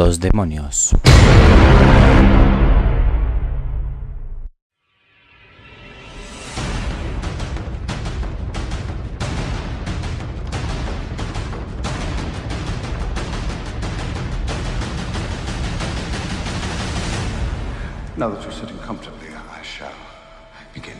Los demonios. Now that you're sitting comfortably, I shall begin.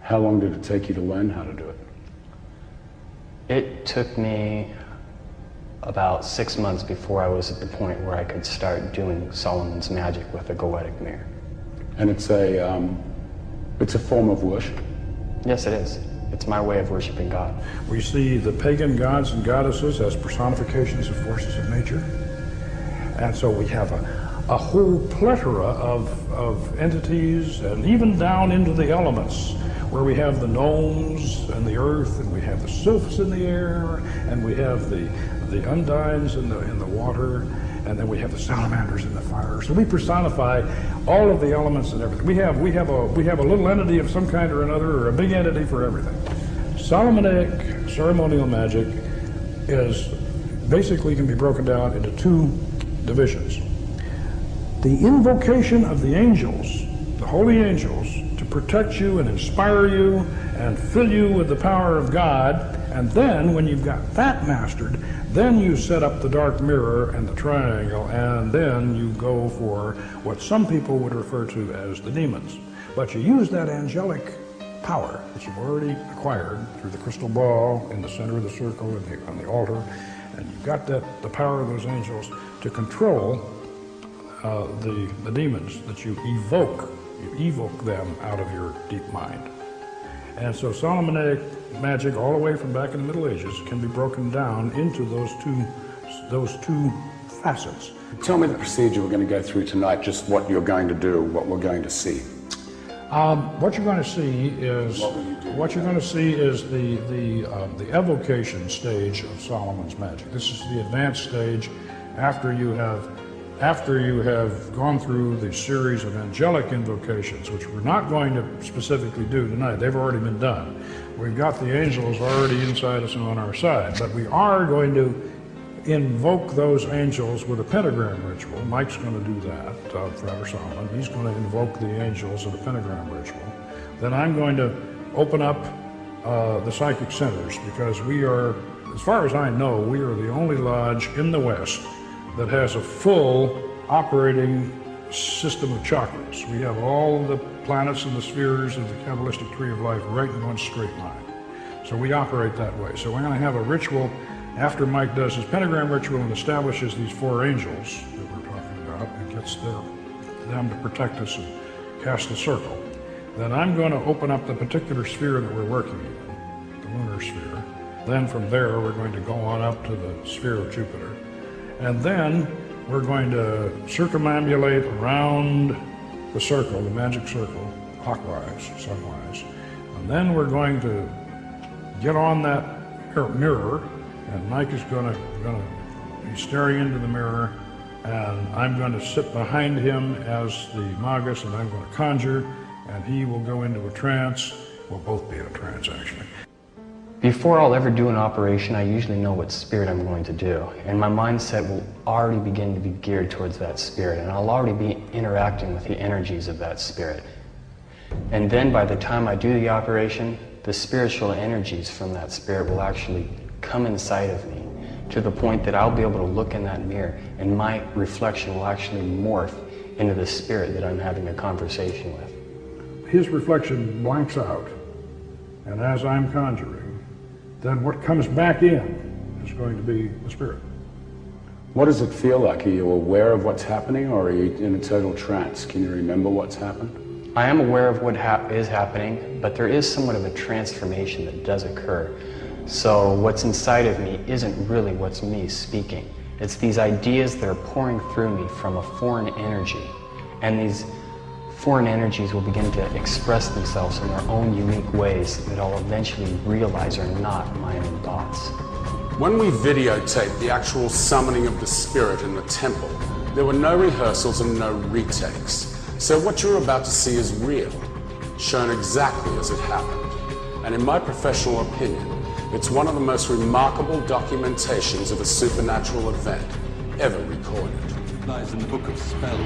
How long did it take you to learn how to do it? It took me about 6 months before I was at the point where I could start doing Solomon's magic with a goetic mirror. And it's a form of worship? Yes, it is. It's my way of worshiping God. We see the pagan gods and goddesses as personifications of forces of nature. And so we have a whole plethora of entities, and even down into the elements, where we have the gnomes and the earth, and we have the sylphs in the air, and we have the undines in the water, and then we have the salamanders in the fire. So we personify all of the elements and everything. We have a little entity of some kind or another, or a big entity for everything. Solomonic ceremonial magic is basically can be broken down into two divisions. The invocation of the angels, the holy angels, to protect you and inspire you and fill you with the power of God, and then when you've got that mastered, then you set up the dark mirror and the triangle, and then you go for what some people would refer to as the demons. But you use that angelic power that you've already acquired through the crystal ball in the center of the circle and on the altar, and you've got the power of those angels to control the demons that you evoke them out of your deep mind. And so Solomonic magic, all the way from back in the Middle Ages, can be broken down into those two facets. Tell me the procedure we're going to go through tonight, just what you're going to do, what we're going to see. What you're going to see is the evocation stage of Solomon's magic. This is the advanced stage after you have gone through the series of angelic invocations, which we're not going to specifically do tonight. They've already been done. We've got the angels already inside us and on our side, but we are going to invoke those angels with a pentagram ritual. Mike's going to do that, Father Solomon. He's going to invoke the angels in a pentagram ritual. Then I'm going to open up the psychic centers, because we are, as far as I know, we are the only lodge in the West that has a full operating system of chakras. We have all the planets and the spheres of the Kabbalistic tree of life right in one straight line. So we operate that way. So we're going to have a ritual after Mike does his pentagram ritual and establishes these four angels that we're talking about and gets them to protect us and cast the circle. Then I'm going to open up the particular sphere that we're working in, the lunar sphere. Then from there we're going to go on up to the sphere of Jupiter. And then we're going to circumambulate around the circle, the magic circle, clockwise, sunwise. And then we're going to get on that mirror, and Mike is going to be staring into the mirror, and I'm going to sit behind him as the magus, and I'm going to conjure, and he will go into a trance. We'll both be in a trance, actually. Before I'll ever do an operation, I usually know what spirit I'm going to do, and my mindset will already begin to be geared towards that spirit, and I'll already be interacting with the energies of that spirit. And then by the time I do the operation, the spiritual energies from that spirit will actually come inside of me, to the point that I'll be able to look in that mirror, and my reflection will actually morph into the spirit that I'm having a conversation with. His reflection blanks out, and as I'm conjuring, then what comes back in is going to be the spirit. What does it feel like? Are you aware of what's happening, or are you in a total trance? Can you remember what's happened? I am aware of what is happening, but there is somewhat of a transformation that does occur. So what's inside of me isn't really what's me speaking. It's these ideas that are pouring through me from a foreign energy, and these foreign energies will begin to express themselves in their own unique ways that I'll eventually realize are not my own thoughts. When we videotaped the actual summoning of the spirit in the temple, there were no rehearsals and no retakes. So what you're about to see is real, shown exactly as it happened. And in my professional opinion, it's one of the most remarkable documentations of a supernatural event ever recorded. It lies in the Book of Spells.